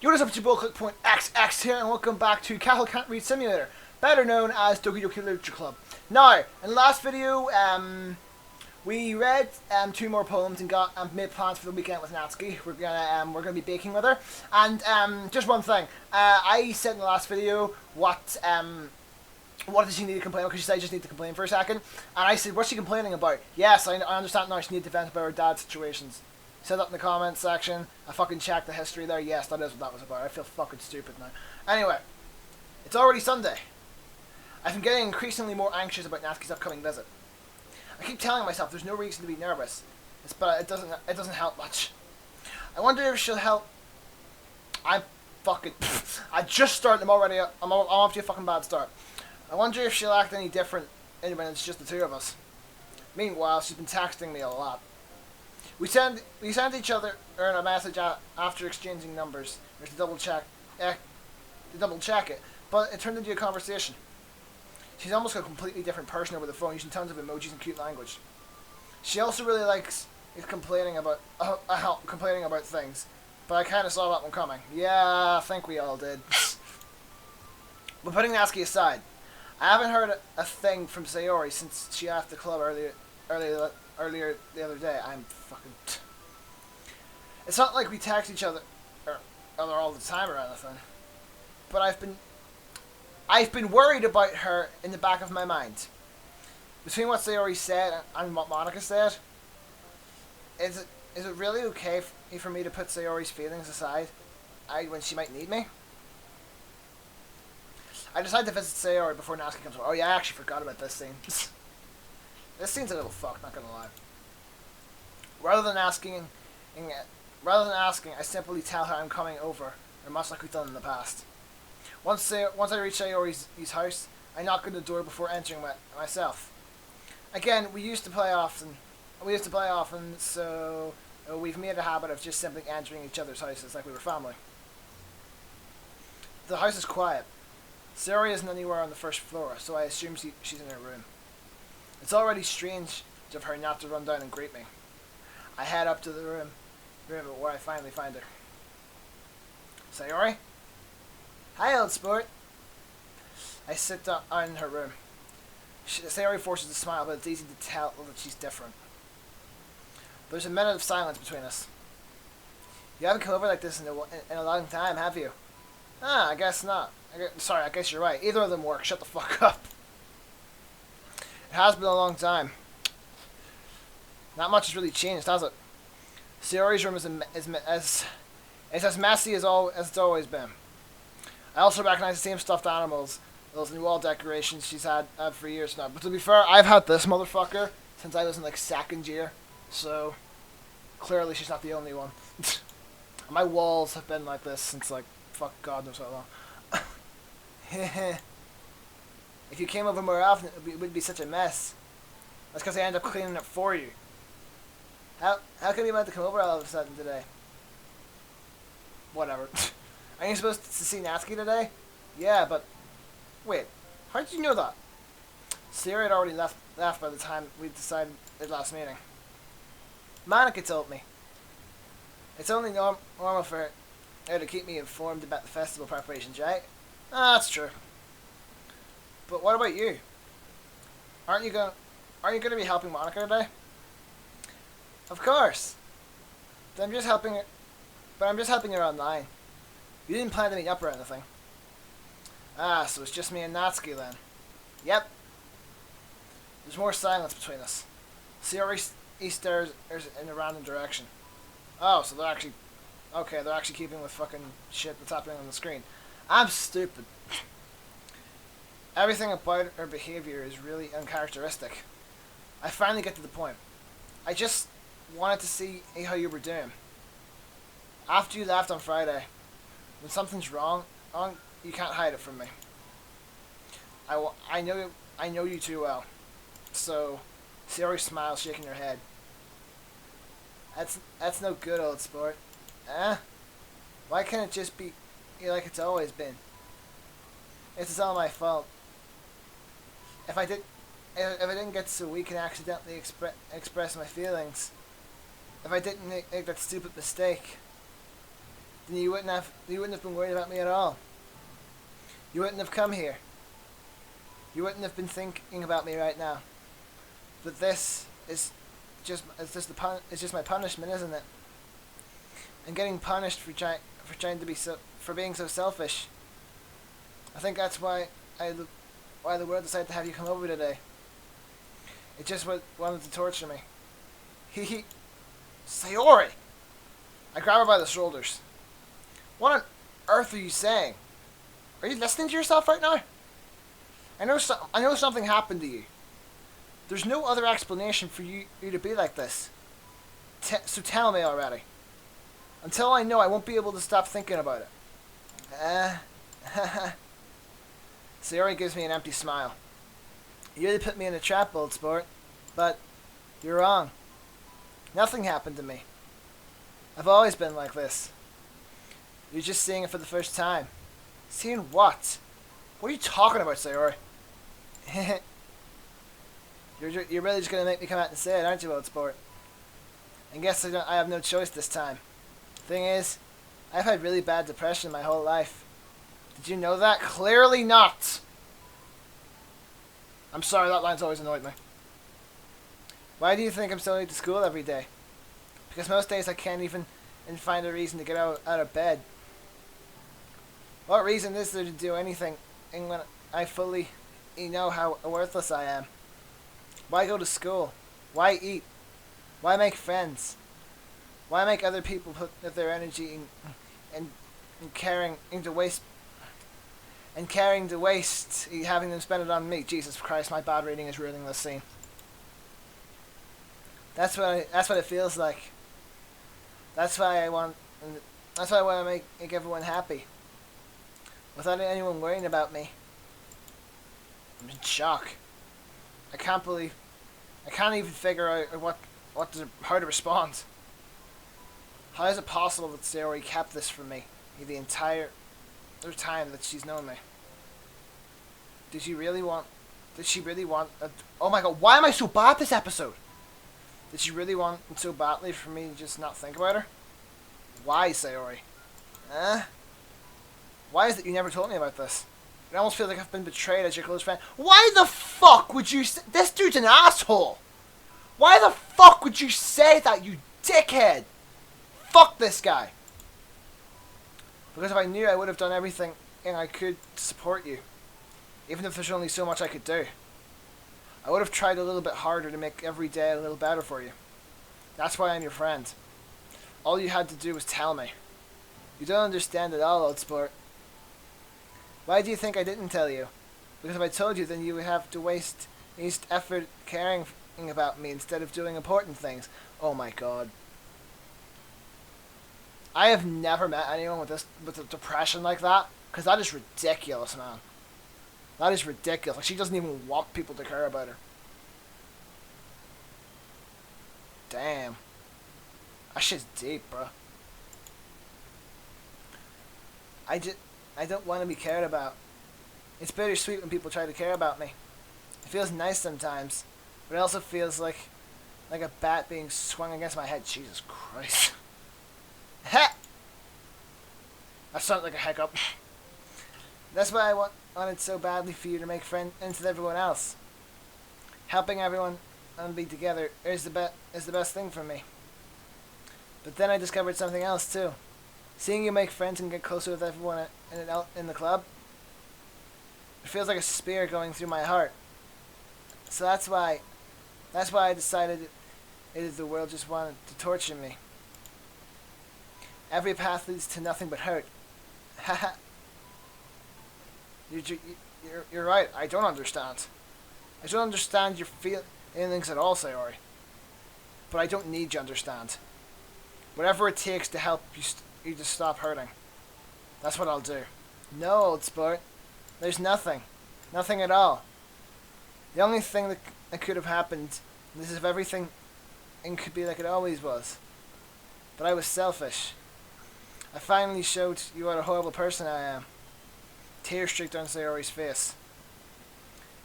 Yo, what is up, it's your boy ClickPointXX here, and welcome back to Cattle Can't Read Simulator, better known as Doki Literature Club. Now, in the last video, we read two more poems and made plans for the weekend with Natsuki. We're gonna be baking with her, and just one thing. I said in the last video what does she need to complain about? Because she said I just need to complain for a second, and I said, what's she complaining about? Yes, I understand now. She needs to vent about her dad's situations. Said that in the comments section. I fucking checked the history there. Yes, that is what that was about. I feel fucking stupid now. Anyway, it's already Sunday. I've been getting increasingly more anxious about Natsuki's upcoming visit. I keep telling myself there's no reason to be nervous, but it doesn't help much. I wonder if she'll help. I just started. I'm off to a fucking bad start. I wonder if she'll act any different when it's just the two of us. Meanwhile, she's been texting me a lot. We sent each other a message after exchanging numbers to double check it, but it turned into a conversation. She's almost a completely different person over the phone, using tons of emojis and cute language. She also really likes complaining about things, but I kind of saw that one coming. Yeah, I think we all did. But putting Natsuki aside, I haven't heard a thing from Sayori since she left the club earlier the other day. I'm fucking... It's not like we text each other all the time or anything, but I've been worried about her in the back of my mind. Between what Sayori said and what Monica said, is it really okay for me to put Sayori's feelings aside when she might need me? I decided to visit Sayori before Natsuki comes over. Oh yeah, I actually forgot about this scene. This scene's a little fucked, not gonna lie. Rather than asking, I simply tell her I'm coming over, or much like we've done in the past. Once I reach Sayori's house, I knock on the door before entering myself. Again, we used to play often, so we've made a habit of just simply entering each other's houses like we were family. The house is quiet. Sayori isn't anywhere on the first floor, so I assume she's in her room. It's already strange of her not to run down and greet me. I head up to the room where I finally find her. Sayori? Hi, old sport. I sit down in her room. Sayori forces a smile, but it's easy to tell that she's different. There's a minute of silence between us. You haven't come over like this in a long time, have you? I guess not. Sorry, I guess you're right. Either of them work. Shut the fuck up. It has been a long time. Not much has really changed, has it? Sayori's room is as messy as it's always been. I also recognize the same stuffed animals, those new wall decorations she's had for years now. But to be fair, I've had this motherfucker since I was in like second year, so clearly she's not the only one. My walls have been like this since like fuck God knows how long. If you came over more often, it wouldn't be such a mess. That's because I end up cleaning it for you. How come you meant to come over all of a sudden today? Whatever. Are you supposed to see Natsuki today? Yeah, but... Wait, how did you know that? Sayori had already left by the time we decided at last meeting. Monica told me. It's only normal for her to keep me informed about the festival preparations, right? That's true. But what about you? Aren't you gonna be helping Monica today? Of course. I'm just helping her online. You didn't plan to meet up or anything. So it's just me and Natsuki then. Yep. There's more silence between us. Sayori stares in a random direction. Oh, so they're actually keeping with fucking shit that's happening on the screen. I'm stupid. Everything about her behavior is really uncharacteristic. I finally get to the point. I just wanted to see how you were doing. After you left on Friday, when something's wrong, you can't hide it from me. I know you too well. So, Sayori smiles, shaking her head. That's no good, old sport. Why can't it just be like it's always been? It's all my fault. If I didn't get so weak and accidentally express my feelings, if I didn't make that stupid mistake, then you wouldn't have been worried about me at all. You wouldn't have come here. You wouldn't have been thinking about me right now. But this is just my punishment, isn't it? And getting punished for being so selfish. I think that's why the world decided to have you come over today. It just wanted to torture me. He Sayori! I grab her by the shoulders. What on earth are you saying? Are you listening to yourself right now? I know something happened to you. There's no other explanation for you to be like this. So tell me already. Until I know, I won't be able to stop thinking about it. Sayori gives me an empty smile. You really put me in a trap, old sport. But you're wrong. Nothing happened to me. I've always been like this. You're just seeing it for the first time. Seeing what? What are you talking about, Sayori? You're really just gonna make me come out and say it, aren't you, old sport? I guess I have no choice this time. Thing is, I've had really bad depression my whole life. Did you know that? Clearly not! I'm sorry, that line's always annoyed me. Why do you think I'm so late to school every day? Because most days I can't even find a reason to get out of bed. What reason is there to do anything when I fully know how worthless I am? Why go to school? Why eat? Why make friends? Why make other people put their energy in carrying to waste, having them spend it on me? Jesus Christ, my bad reading is ruining this scene. That's what it feels like. That's why I want to make everyone happy. Without anyone worrying about me. I'm in shock. I can't even figure out how to respond. How is it possible that Sayori kept this from me the entire time that she's known me? Did she really want oh my god, why am I so bad this episode? Did she really want it so badly for me to just not think about her? Why, Sayori? Why is it you never told me about this? It almost feels like I've been betrayed as your close friend. Why the fuck would you say... This dude's an asshole! Why the fuck would you say that, you dickhead? Fuck this guy! Because if I knew, I would have done everything I could to support you. Even if there's only so much I could do. I would have tried a little bit harder to make every day a little better for you. That's why I'm your friend. All you had to do was tell me. You don't understand at all, old sport. Why do you think I didn't tell you? Because if I told you, then you would have to waste effort caring about me instead of doing important things. Oh my god. I have never met anyone with a depression like that. Because that is ridiculous, man. That is ridiculous. Like, she doesn't even want people to care about her. Damn. That shit's deep, bro. I don't want to be cared about. It's bittersweet when people try to care about me. It feels nice sometimes, but it also feels like a bat being swung against my head. Jesus Christ. Heh! That sounded like a hiccup. That's why I wanted so badly for you to make friends with everyone else. Helping everyone and be together is the best thing for me. But then I discovered something else too. Seeing you make friends and get closer with everyone in the club, it feels like a spear going through my heart. So that's why I decided the world just wanted to torture me. Every path leads to nothing but hurt. Haha. You're right. I don't understand. I don't understand your feelings at all, Sayori. But I don't need you to understand. Whatever it takes to help you to stop hurting. That's what I'll do. No, old sport. There's nothing. Nothing at all. The only thing that could have happened is if everything could be like it always was. But I was selfish. I finally showed you what a horrible person I am. Tears streaked down Sayori's face.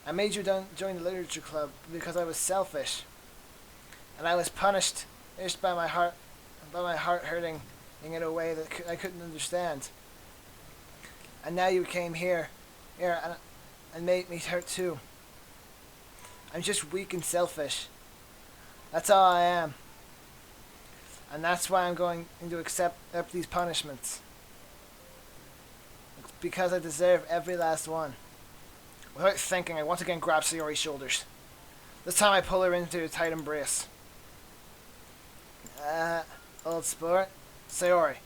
I made you join the literature club because I was selfish. And I was punished by my heart hurting in a way that I couldn't understand. And now you came here and made me hurt too. I'm just weak and selfish. That's all I am. And that's why I'm going to accept these punishments. It's because I deserve every last one. Without thinking, I once again grab Sayori's shoulders. This time I pull her into a tight embrace. Old sport. Sayori,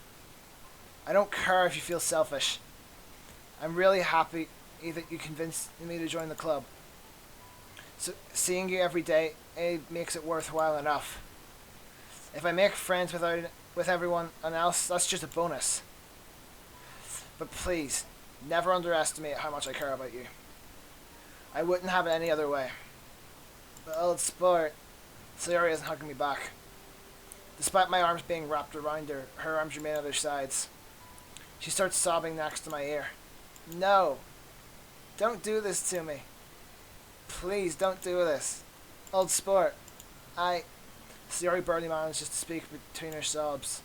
I don't care if you feel selfish. I'm really happy that you convinced me to join the club. So seeing you every day, it makes it worthwhile enough. If I make friends with everyone else, that's just a bonus. But please, never underestimate how much I care about you. I wouldn't have it any other way. But old sport, Sayori isn't hugging me back. Despite my arms being wrapped around her, her arms remain at her sides. She starts sobbing next to my ear. No! Don't do this to me. Please don't do this. Old sport, Sayori barely manages to speak between her sobs.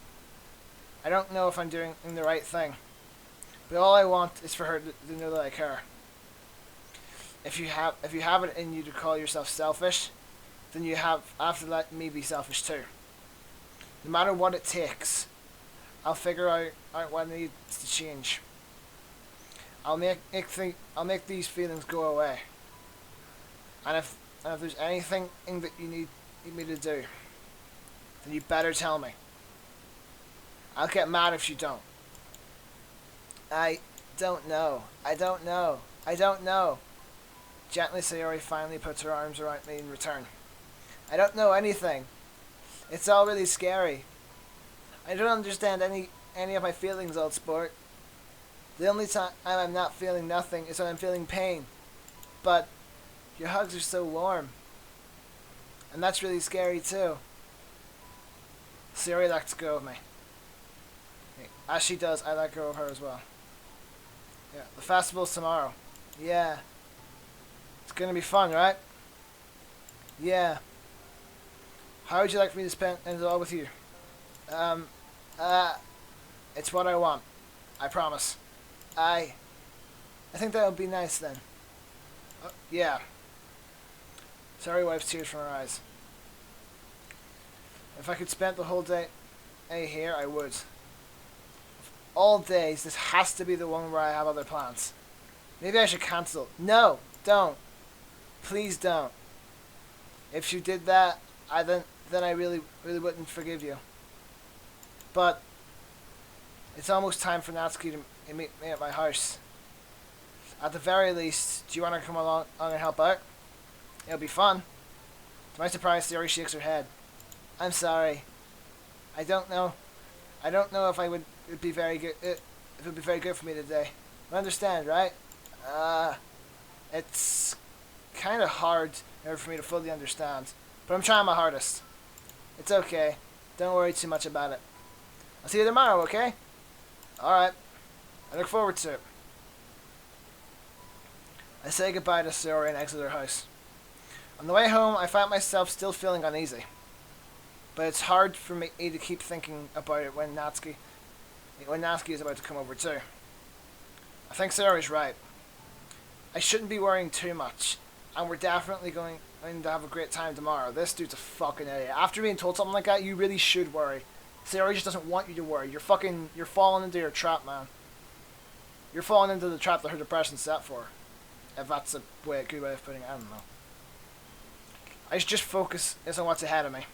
I don't know if I'm doing the right thing, but all I want is for her to know that I care. If you have it in you to call yourself selfish, then you have to let me be selfish too. No matter what it takes, I'll figure out what needs to change. I'll make these feelings go away. And if there's anything that you need me to do, then you better tell me. I'll get mad if you don't. I don't know. Gently, Sayori finally puts her arms around me in return. I don't know anything. It's all really scary. I don't understand any of my feelings, old sport. The only time I'm not feeling nothing is when I'm feeling pain. But your hugs are so warm. And that's really scary too. Sayori lets go of me. As she does, I let go of her as well. Yeah, the festival's tomorrow. Yeah. It's gonna be fun, right? Yeah. How would you like for me to spend it all with you? It's what I want. I promise. I think that would be nice then. Yeah. Sayori wipes tears from her eyes. If I could spend the whole day here, I would. All days, this has to be the one where I have other plans. Maybe I should cancel. No, don't. Please don't. If you did that, then I really wouldn't forgive you. But it's almost time for Natsuki to meet me at my house. At the very least, do you want to come along and help out? It'll be fun. To my surprise, Sayori shakes her head. I'm sorry. I don't know if it would be very good. If it would be very good for me today. You understand, right? It's kind of hard for me to fully understand, but I'm trying my hardest. It's okay. Don't worry too much about it. I'll see you tomorrow, okay? Alright. I look forward to it. I say goodbye to Sayori and exit her house. On the way home, I find myself still feeling uneasy. But it's hard for me to keep thinking about it when Natsuki is about to come over too. I think Sayori's right. I shouldn't be worrying too much. And we're definitely going to have a great time tomorrow. This dude's a fucking idiot. After being told something like that, you really should worry. Sayori just doesn't want you to worry. You're falling into your trap, man. You're falling into the trap that her depression set for. If that's a good way of putting it, I don't know. I should just focus on what's ahead of me.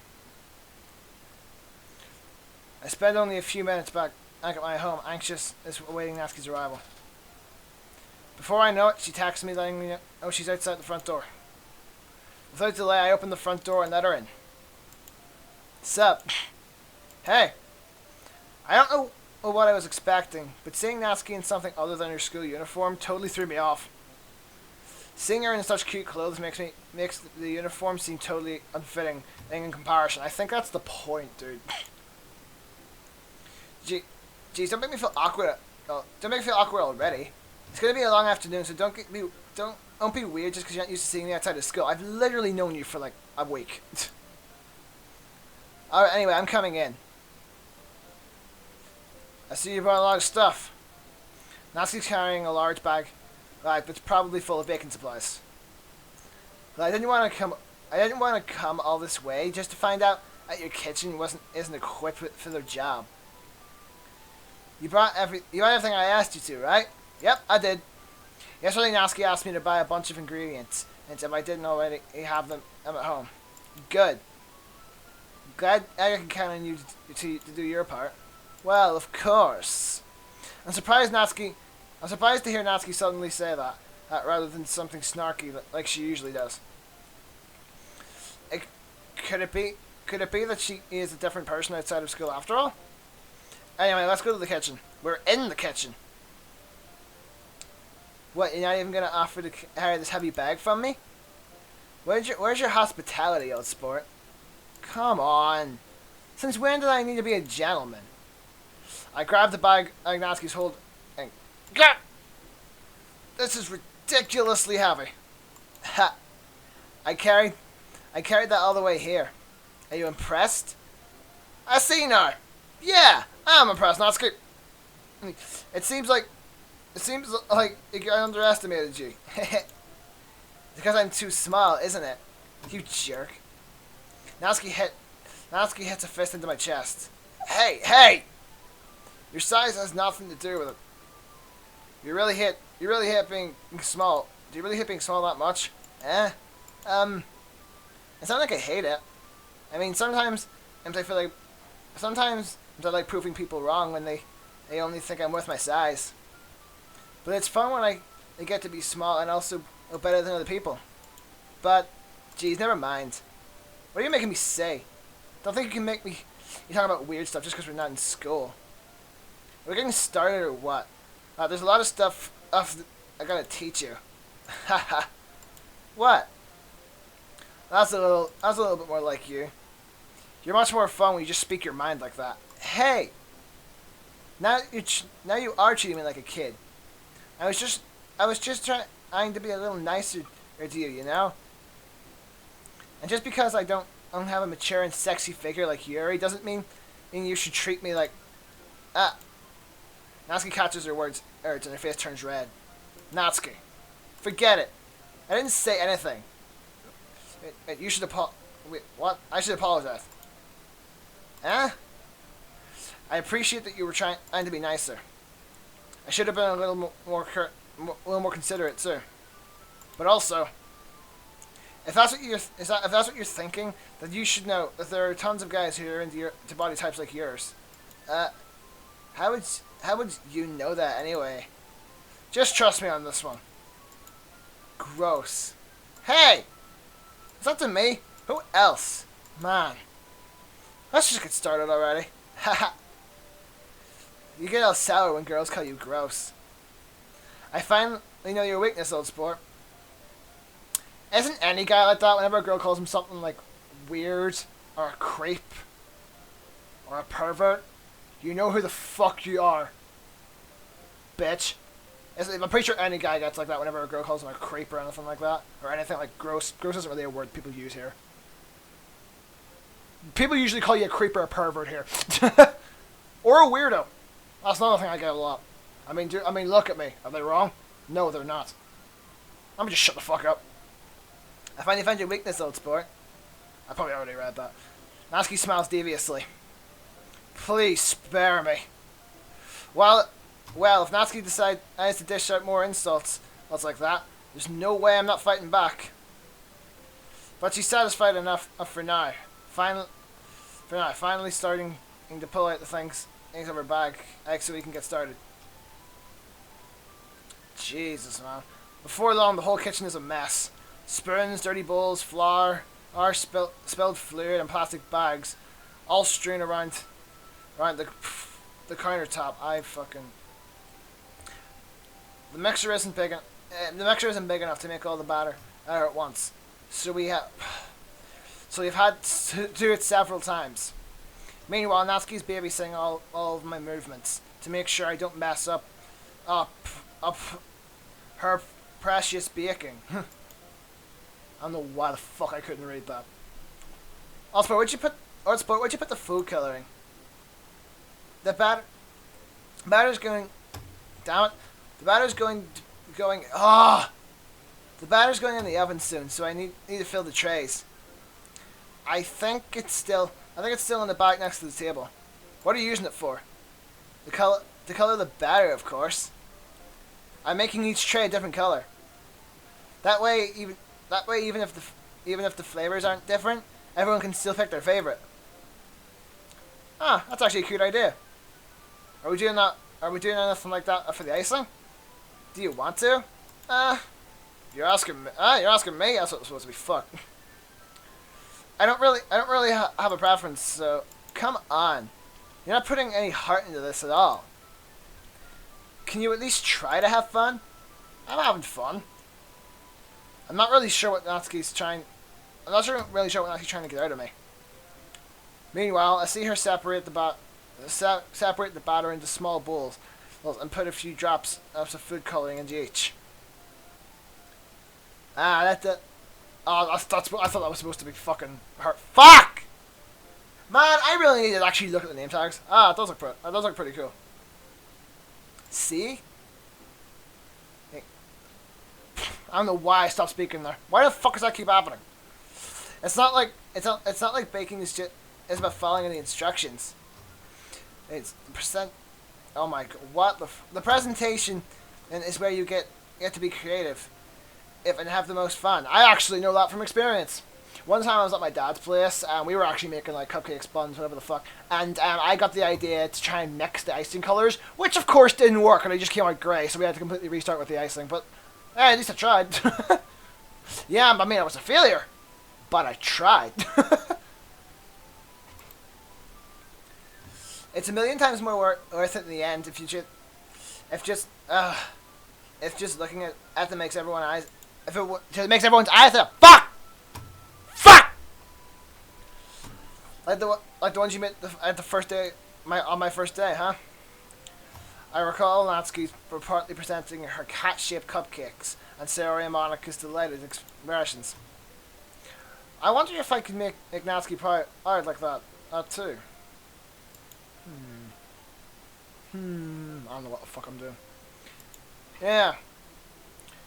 I spend only a few minutes back at my home, anxious as awaiting Natsuki's arrival. Before I know it, she texts me letting me know she's outside the front door. Without delay, I open the front door and let her in. Sup? Hey! I don't know what I was expecting, but seeing Natsuki in something other than her school uniform totally threw me off. Seeing her in such cute clothes makes the uniform seem totally unfitting in comparison. I think that's the point, dude. Jeez, don't make me feel awkward. Don't make me feel awkward already. It's gonna be a long afternoon, so don't be weird just because you're not used to seeing me outside of school. I've literally known you for like a week. Alright, anyway, I'm coming in. I see you brought a lot of stuff. Natsuki's carrying a large bag that's probably full of baking supplies. But I didn't want to come all this way just to find out that your kitchen isn't equipped for their job. You brought everything I asked you to, right? Yep, I did. Yesterday, Natsuki asked me to buy a bunch of ingredients, and if I didn't already have them at home. Good. Glad I can count on you to do your part. Well, of course. I'm surprised to hear Natsuki suddenly say that rather than something snarky like she usually does. Could it be that she is a different person outside of school after all? Anyway, let's go to the kitchen. We're in the kitchen. What, you're not even going to offer to carry this heavy bag from me? Where's your hospitality, old sport? Come on. Since when did I need to be a gentleman? I grabbed the bag Natsuki's hold and... Gah! This is ridiculously heavy. Ha! I carried that all the way here. Are you impressed? I see now. Yeah, I'm impressed, Natsuki. It seems like I underestimated you. Because I'm too small, isn't it? You jerk. Natsuki hits a fist into my chest. Hey! Your size has nothing to do with it. You really hit being small. Do you really hit being small that much? It's not like I hate it. I mean, sometimes I like proving people wrong when they only think I'm worth my size. But it's fun when I get to be small and also better than other people. But, geez, never mind. What are you making me say? Don't think you can make me... You talk about weird stuff just because we're not in school. We're getting started or what? There's a lot of stuff I gotta teach you. Haha. What? That's a little bit more like you. You're much more fun when you just speak your mind like that. Hey! Now you are treating me like a kid. I was just trying to be a little nicer to you, you know? And just because I don't have a mature and sexy figure like Yuri doesn't mean you should treat me like... Natsuki catches her words and her face turns red. Natsuki, forget it. I didn't say anything. You should Wait, what? I should apologize. Huh? I appreciate that you were trying to be nicer. I should have been a little more considerate too. But also, if that's what you're thinking, then you should know that there are tons of guys who are into body types like yours. How would you know that anyway? Just trust me on this one. Gross. Hey! Is that to me? Who else? Man. Let's just get started already. Haha. You get all sour when girls call you gross. I finally know your weakness, old sport. Isn't any guy like that whenever a girl calls him something like weird, or a creep, or a pervert? You know who the fuck you are. Bitch. I'm pretty sure any guy gets like that whenever a girl calls him a creep or anything like that. Or anything like gross. Gross isn't really a word people use here. People usually call you a creep or a pervert here. Or a weirdo. That's another thing I get a lot. I mean, look at me. Are they wrong? No, they're not. Let me just shut the fuck up. I finally found your weakness, old sport. I probably already read that. Natsuki smiles deviously. Please spare me. Well, if Natsuki decides to dish out more insults like that, there's no way I'm not fighting back. But she's satisfied enough for now. Finally starting to pull out the things of her bag so we can get started. Jesus, man. Before long, the whole kitchen is a mess. Spoons, dirty bowls, flour, spilled fluid, and plastic bags, all strewn around the countertop. The mixer isn't big enough to make all the batter at once, so we've had to do it several times. Meanwhile, Natsuki's babysitting all of my movements to make sure I don't mess up her precious baking. I don't know why the fuck I couldn't read that. Also, where'd you put the food coloring? The batter Batter's going. Damn it! The batter's going. Ah! The batter's going in the oven soon, so I need to fill the trays. I think it's still in the back next to the table. What are you using it for? The color of the batter, of course. I'm making each tray a different color. That way, even if the flavors aren't different, everyone can still pick their favorite. Ah, that's actually a cute idea. Are we doing that? Are we doing anything like that for the icing? Do you want to? You're asking me. You're asking me. That's what it's supposed to be. Fuck. I don't really have a preference. So come on. You're not putting any heart into this at all. Can you at least try to have fun? I'm having fun. I'm not really sure what Natsuki's trying. I'm not really sure what Natsuki's trying to get out of me. Meanwhile, I see her separate the batter into small bowls, and put a few drops of some food coloring into each. Ah, that's it. Oh, I thought that was supposed to be fucking hurt. Fuck! Man, I really need to actually look at the name tags. Ah, it does look pretty cool. See? Hey. I don't know why I stopped speaking there. Why the fuck does that keep happening? It's not like baking is just. It's about following the instructions. It's the percent. Oh my god! What the presentation, and is where you get to be creative, and have the most fun. I actually know that from experience. One time I was at my dad's place, and we were actually making like cupcakes, buns, whatever the fuck. And I got the idea to try and mix the icing colors, which of course didn't work, and it just came out grey. So we had to completely restart with the icing. But hey, at least I tried. Yeah, I mean I was a failure, but I tried. It's a million times more worth it in the end if just looking at them makes everyone's eyes. If it makes everyone's eyes up. Fuck! Like the ones you made at the first day, on my first day, huh? I recall Natsuki reportedly presenting her cat-shaped cupcakes and Sarah and Monica's delighted expressions. I wonder if I could make Natsuki proud like that too. I don't know what the fuck I'm doing. Yeah.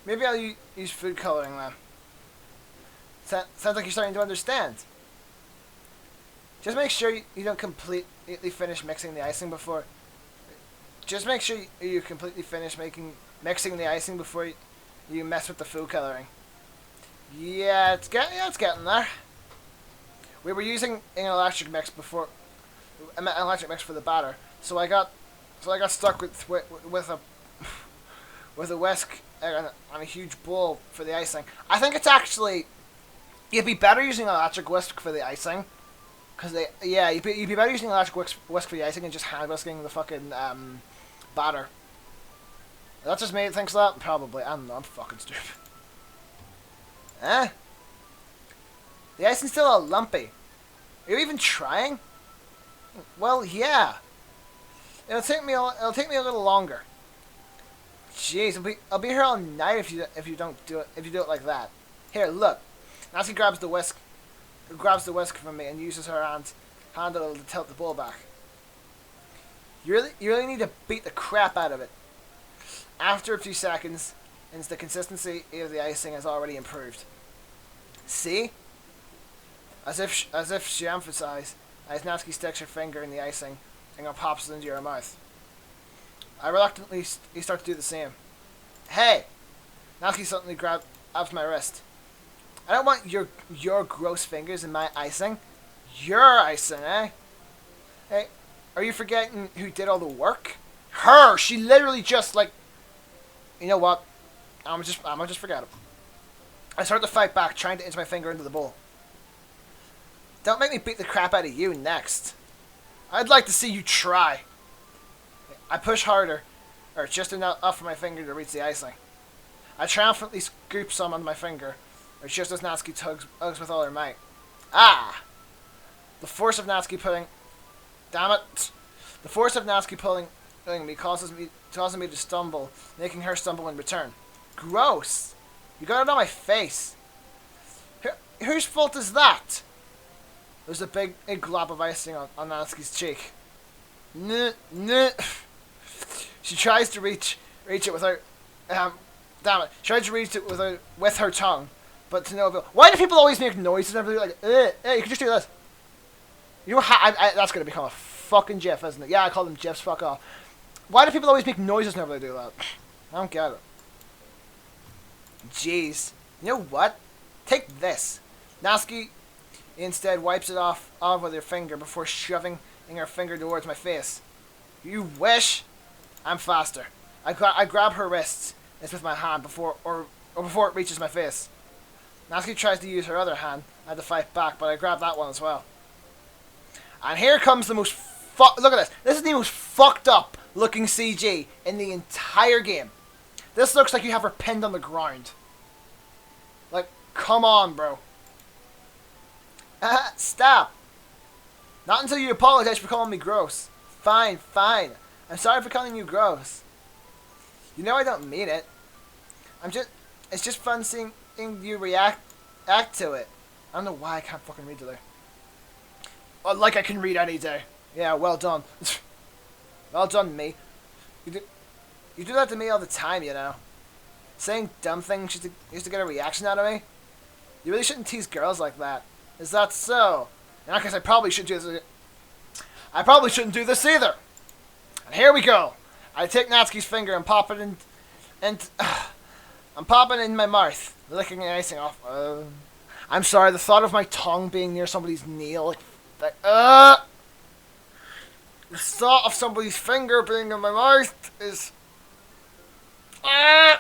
Maybe I'll use food coloring then. Sounds like you're starting to understand. Just make sure you don't completely finish mixing the icing before. Just make sure you completely finish mixing the icing before you mess with the food coloring. Yeah, it's getting there. We were using an electric mix for the batter, so I got stuck with a whisk on a huge bowl for the icing. I think it's actually you'd be better using an electric whisk for the icing, you'd be better using an electric whisk for the icing and just hand whisking the fucking batter. That just me that thinks that? Probably. I don't know. I'm fucking stupid. Eh? The icing's still all lumpy. Are you even trying? Well, yeah. It'll take me a little longer. Jeez, I'll be here all night if you don't do it like that. Here, look. Natsuki grabs the whisk from me and uses her handle to tilt the bowl back. You really need to beat the crap out of it. After a few seconds, the consistency of the icing has already improved. See? As if she emphasized, as Natsuki sticks her finger in the icing and pops it into your mouth. I reluctantly start to do the same. Hey! Natsuki suddenly grabs my wrist. I don't want your gross fingers in my icing. Your icing, eh? Hey, are you forgetting who did all the work? Her! She literally just like... You know what? I'm gonna just forget it. I start to fight back, trying to inch my finger into the bowl. Don't make me beat the crap out of you next. I'd like to see you try. I push harder, or just enough for my finger to reach the icing. I triumphantly scoop some on my finger, or just as Natsuki tugs with all her might. Ah! The force of Natsuki pulling... Damn it! The force of Natsuki pulling me causes me to stumble, making her stumble in return. Gross! You got it on my face. Whose fault is that? There's a big glob of icing on Natsuki's cheek. She tries to reach it with her. Damn it! She tries to reach it with her tongue, but to no avail. Why do people always make noises and everything like? Hey, you can just do this. You know, that's gonna become a fucking GIF, isn't it? Yeah, I call them GIFs. Fuck off. Why do people always make noises whenever they do that? I don't get it. Jeez. You know what? Take this. Natsuki instead wipes it off with her finger before shoving her finger towards my face. You wish. I'm faster. I grab her wrists with my hand before it reaches my face. Natsuki tries to use her other hand. I had to fight back, but I grab that one as well. And here comes the most look at this. This is the most fucked up looking CG in the entire game. This looks like you have her pinned on the ground. Like, come on, bro. Stop. Not until you apologize for calling me gross. Fine, fine. I'm sorry for calling you gross. You know I don't mean it. It's just fun seeing you act to it. I don't know why I can't fucking read today. Oh, like I can read any day. Yeah, well done. Well done, me. You do that to me all the time, you know. Saying dumb things just to get a reaction out of me. You really shouldn't tease girls like that. Is that so? And I guess I probably should do this. I probably shouldn't do this either. And here we go. I take Natsuki's finger and pop it in, and I'm popping it in my mouth, licking the icing off. I'm sorry. The thought of my tongue being near somebody's nail, the thought of somebody's finger being in my mouth is. I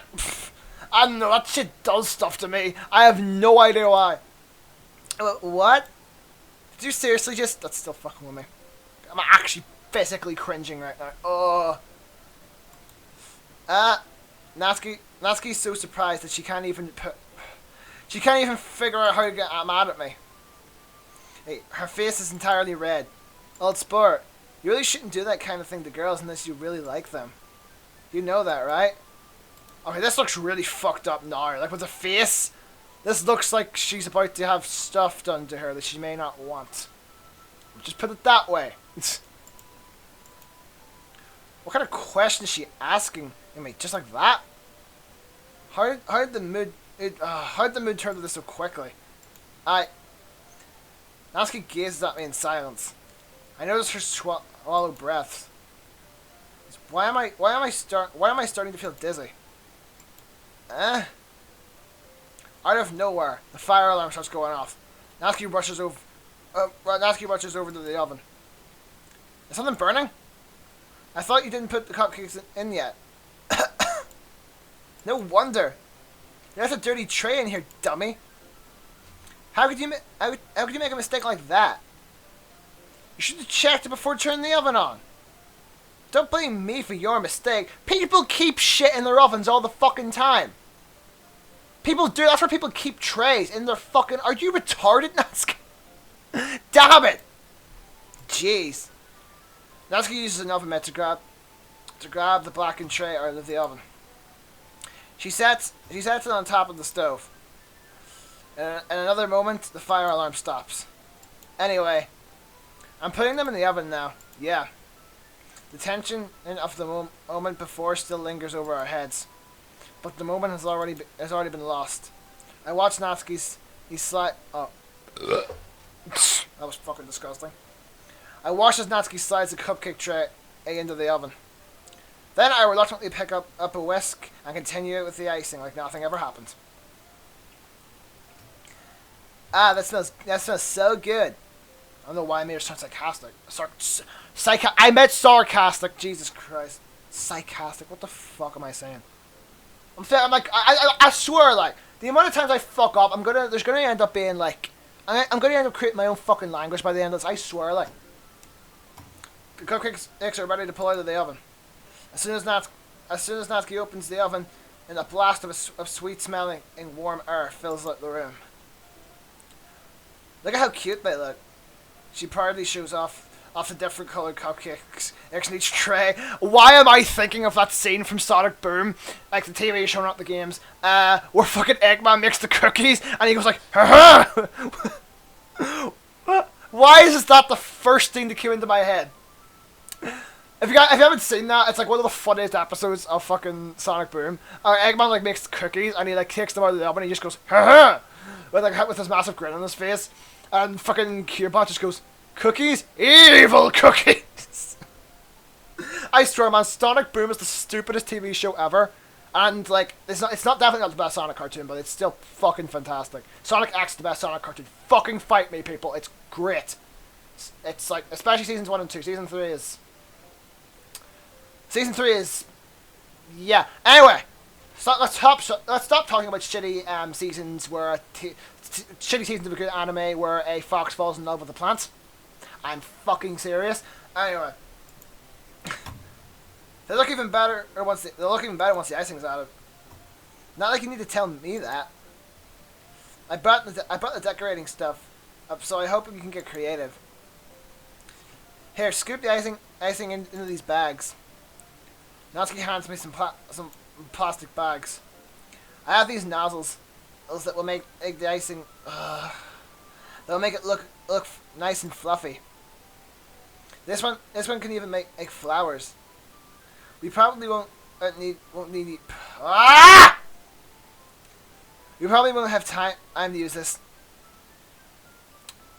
don't know. That shit does stuff to me. I have no idea why. What? Did you seriously just? That's still fucking with me. I'm actually physically cringing right now. Natsuki's so surprised that she can't even figure out how to get mad at me. Hey, her face is entirely red. Old sport, you really shouldn't do that kind of thing to girls unless you really like them. You know that, right? Okay, this looks really fucked up now. Like with the face, this looks like she's about to have stuff done to her that she may not want. Just put it that way. What kind of question is she asking me? Just like that? How did the mood turn to this so quickly? Natsuki gazes at me in silence. I notice her swallow breaths. Why am I starting to feel dizzy? Out of nowhere, the fire alarm starts going off. Natsuki rushes over to the oven. Is something burning? I thought you didn't put the cupcakes in yet. No wonder. There's a dirty tray in here, dummy. How could you make a mistake like that? You should have checked it before turning the oven on. Don't blame me for your mistake. People keep shit in their ovens all the fucking time. People do. That's where people keep trays in their fucking. Are you retarded, Natsuki? Damn it! Jeez. Natsuki uses an oven mitt to grab the blackened tray out of the oven. She sets it on top of the stove. In another moment, the fire alarm stops. Anyway, I'm putting them in the oven now. Yeah. The tension of the moment before still lingers over our heads, but the moment has already been lost. I watch Natsuki's slide. Oh, that was fucking disgusting. I watch as Natsuki slides the cupcake tray into the oven. Then I reluctantly pick up a whisk and continue with the icing like nothing ever happened. That smells so good. I don't know why I made it sound sarcastic. I meant sarcastic. Jesus Christ. Sarcastic. What the fuck am I saying? I swear, like, the amount of times I fuck up, there's gonna end up being like, I'm gonna end up creating my own fucking language by the end of this. I swear, like. The cupcakes are ready to pull out of the oven. As soon as Natsuki opens the oven, and a blast of sweet-smelling and warm air fills the room. Look at how cute they look. She proudly shows off the different coloured cupcakes in each tray. Why am I thinking of that scene from Sonic Boom, like the TV show, not the games, where fucking Eggman makes the cookies and he goes like, ha ha. Why is that the first thing that came into my head? if you haven't seen that, it's like one of the funniest episodes of fucking Sonic Boom. Eggman like makes cookies and he like takes them out of the oven and he just goes ha ha with his massive grin on his face, and fucking Cubebot just goes cookies, evil cookies. I swear, man, Sonic Boom is the stupidest TV show ever, and like it's not definitely not the best Sonic cartoon, but it's still fucking fantastic. Sonic X is the best Sonic cartoon. Fucking fight me, people. It's great. It's like, especially seasons 1 and 2. Season 3 is yeah. Anyway, so let's stop talking about shitty seasons where shitty seasons of a good anime where a fox falls in love with a plant. I'm fucking serious. Anyway, they look even better once the icing's added. Not like you need to tell me that. I brought the decorating stuff up, so I hope you can get creative. Here, scoop the icing into these bags. Natsuki hands me some plastic bags. I have these nozzles that will make the icing. That will make it look nice and fluffy. This one can even make flowers. We probably won't need. Ah! We probably won't have time to use this.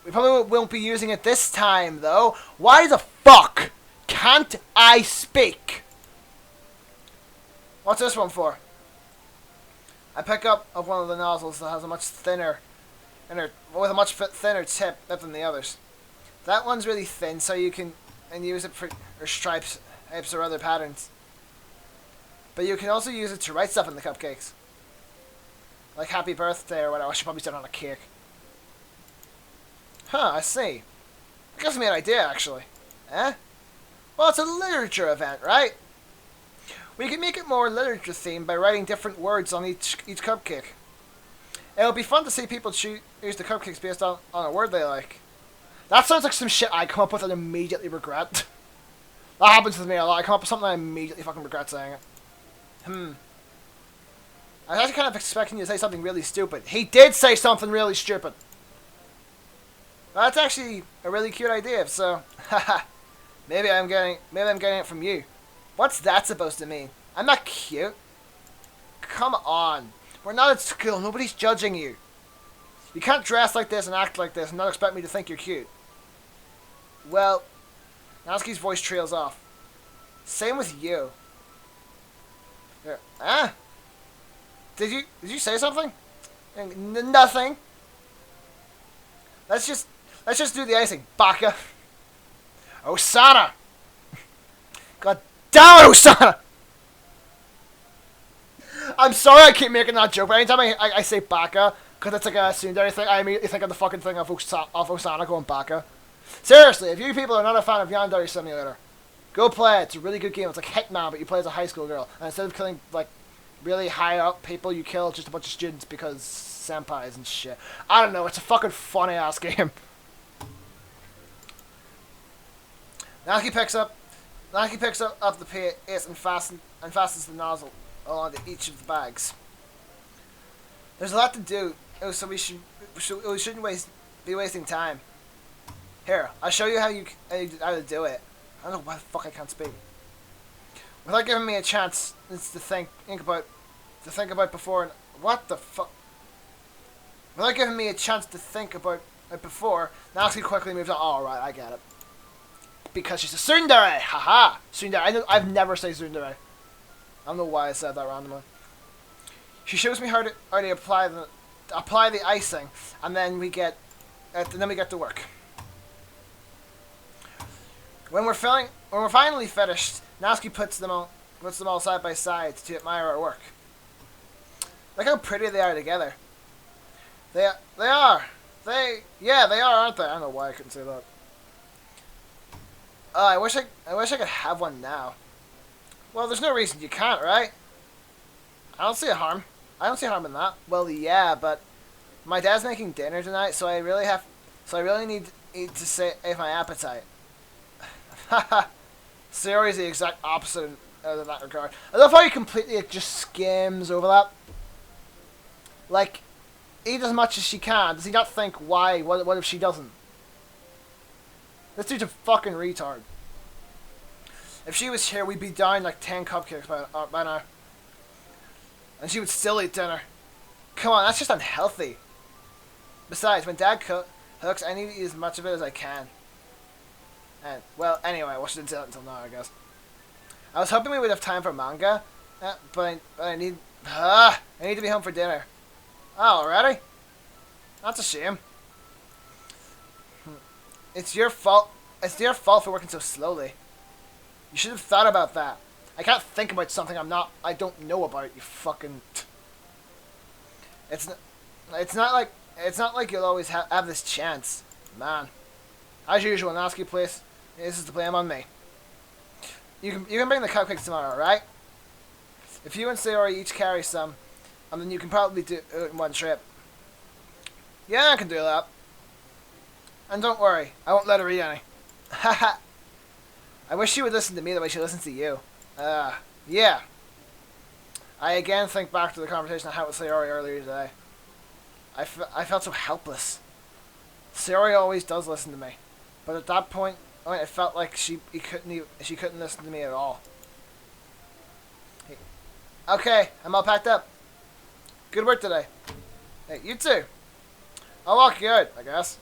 We probably won't be using it this time, though. Why the fuck can't I speak? What's this one for? I pick up one of the nozzles that has a much thinner tip than the others. That one's really thin, so you can use it for stripes or other patterns. But you can also use it to write stuff in the cupcakes, like happy birthday or whatever. I should probably set on a cake. Huh, I see. It gives me an idea, actually. Eh? Well, it's a literature event, right? We can make it more literature themed by writing different words on each cupcake. It'll be fun to see people choose the cupcakes based on a word they like. That sounds like some shit I come up with and immediately regret. That happens to me a lot. I come up with something I immediately fucking regret saying it. I was actually kind of expecting you to say something really stupid. He did say something really stupid. That's actually a really cute idea, so haha. maybe I'm getting it from you. What's that supposed to mean? I'm not cute. Come on. We're not at school. Nobody's judging you. You can't dress like this and act like this and not expect me to think you're cute. Well, Natsuki's voice trails off. Same with you. Here. Ah? Did you say something? Nothing. Let's just do the icing, Baka. Osana! God damn it, Osana! I'm sorry I keep making that joke, but anytime I say Baka, because it's like a tsundere thing, I immediately think of the fucking thing of Osana going Baka. Seriously, if you people are not a fan of Yandere Simulator, go play it. It's a really good game. It's like Hitman, but you play as a high school girl. And instead of killing, like, really high up people, you kill just a bunch of students because senpais and shit. I don't know. It's a fucking funny-ass game. Natsuki picks up the paste and fastens the nozzle onto each of the bags. There's a lot to do, so we shouldn't be wasting time. Here, I'll show you how to do it. I don't know why the fuck I can't speak. Without giving me a chance to think about before. What the fuck? Without giving me a chance to think about it before, Natsuki quickly moves on. Oh, right, I get it. Because she's a tsundere! Haha! Tsundere. I've never said tsundere. I don't know why I said that randomly. She shows me how to apply the icing, and then we get to work. When we're finally finished, Natsuki puts them all side by side to admire our work. Look how pretty they are together. They are, aren't they? I don't know why I couldn't say that. I wish I could have one now. Well, there's no reason you can't, right? I don't see harm in that. Well, yeah, but my dad's making dinner tonight, so I really need to save my appetite. Haha. Sayori's the exact opposite in that regard. I love how he completely just skims over that. Like, eat as much as she can. Does he not think, why? What if she doesn't? This dude's a fucking retard. If she was here, we'd be down like 10 cupcakes by now. And she would still eat dinner. Come on, that's just unhealthy. Besides, when Dad cooks, I need to eat as much of it as I can. And, well, anyway, well, she didn't say that until now, I guess. I was hoping we would have time for manga, but I need to be home for dinner. Oh, already? That's a shame. It's your fault. It's your fault for working so slowly. You should have thought about that. I can't think about something I don't know about. You fucking. It's not like you'll always have this chance, man. As usual, Natsuki, please. This is the blame on me. You can bring the cupcakes tomorrow, right? If you and Sayori each carry some, then you can probably do it in one trip. Yeah, I can do that. And don't worry, I won't let her eat any. Haha. I wish she would listen to me the way she listens to you. Yeah. I again think back to the conversation I had with Sayori earlier today. I felt so helpless. Sayori always does listen to me, but at that point, it felt like she couldn't listen to me at all. Okay, I'm all packed up. Good work today. Hey, you too. I'll walk you out, I guess.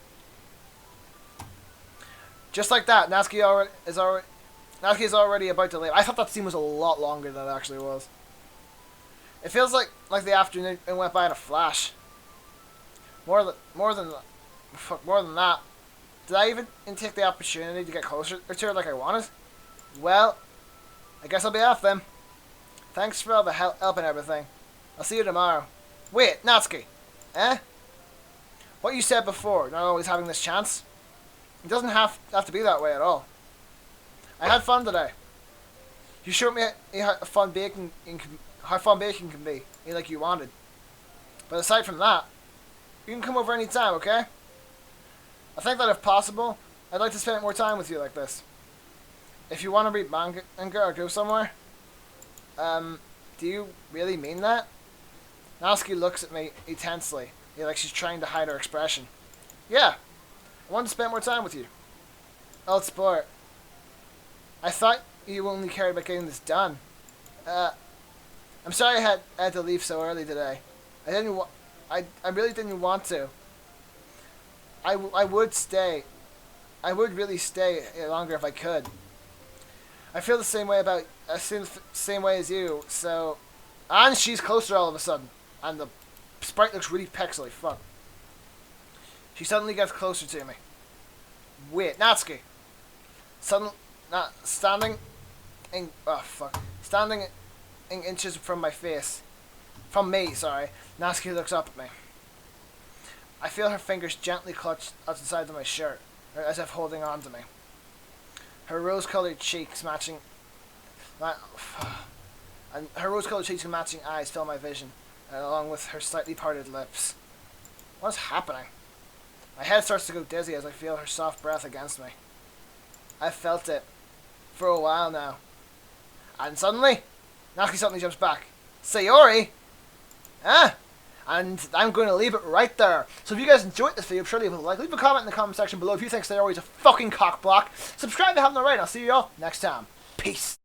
Just like that, Natsuki is already about to leave. I thought that scene was a lot longer than it actually was. It feels like the afternoon went by in a flash. More than that. Did I even take the opportunity to get closer to her like I wanted? Well, I guess I'll be off then. Thanks for all the help and everything. I'll see you tomorrow. Wait, Natsuki. Eh? What you said before, not always having this chance? It doesn't have to be that way at all. I had fun today. You showed me how fun baking can be, like you wanted. But aside from that, you can come over anytime, okay? I think that if possible, I'd like to spend more time with you like this. If you want to read manga or go somewhere, do you really mean that? Natsuki looks at me intensely, like she's trying to hide her expression. Yeah, I want to spend more time with you. Old sport. I thought you only cared about getting this done. I'm sorry I had to leave so early today. I really didn't want to. I would stay. I would really stay longer if I could. I feel the same way same way as you. So, and she's closer all of a sudden, and the sprite looks really pixely. Fuck. She suddenly gets closer to me. Wait, Natsuki. Standing in inches from my face. From me, sorry. Natsuki looks up at me. I feel her fingers gently clutch at the sides of my shirt, as if holding on to me. Her rose-colored cheeks matching and matching eyes fill my vision, along with her slightly parted lips. What's happening? My head starts to go dizzy as I feel her soft breath against me. I've felt it for a while now. And suddenly, Natsuki jumps back. Sayori? Huh? And I'm going to leave it right there. So if you guys enjoyed this video, surely leave a like. Leave a comment in the comment section below if you think Sayori's a fucking cockblock. Subscribe if you haven't already. I'll see you all next time. Peace.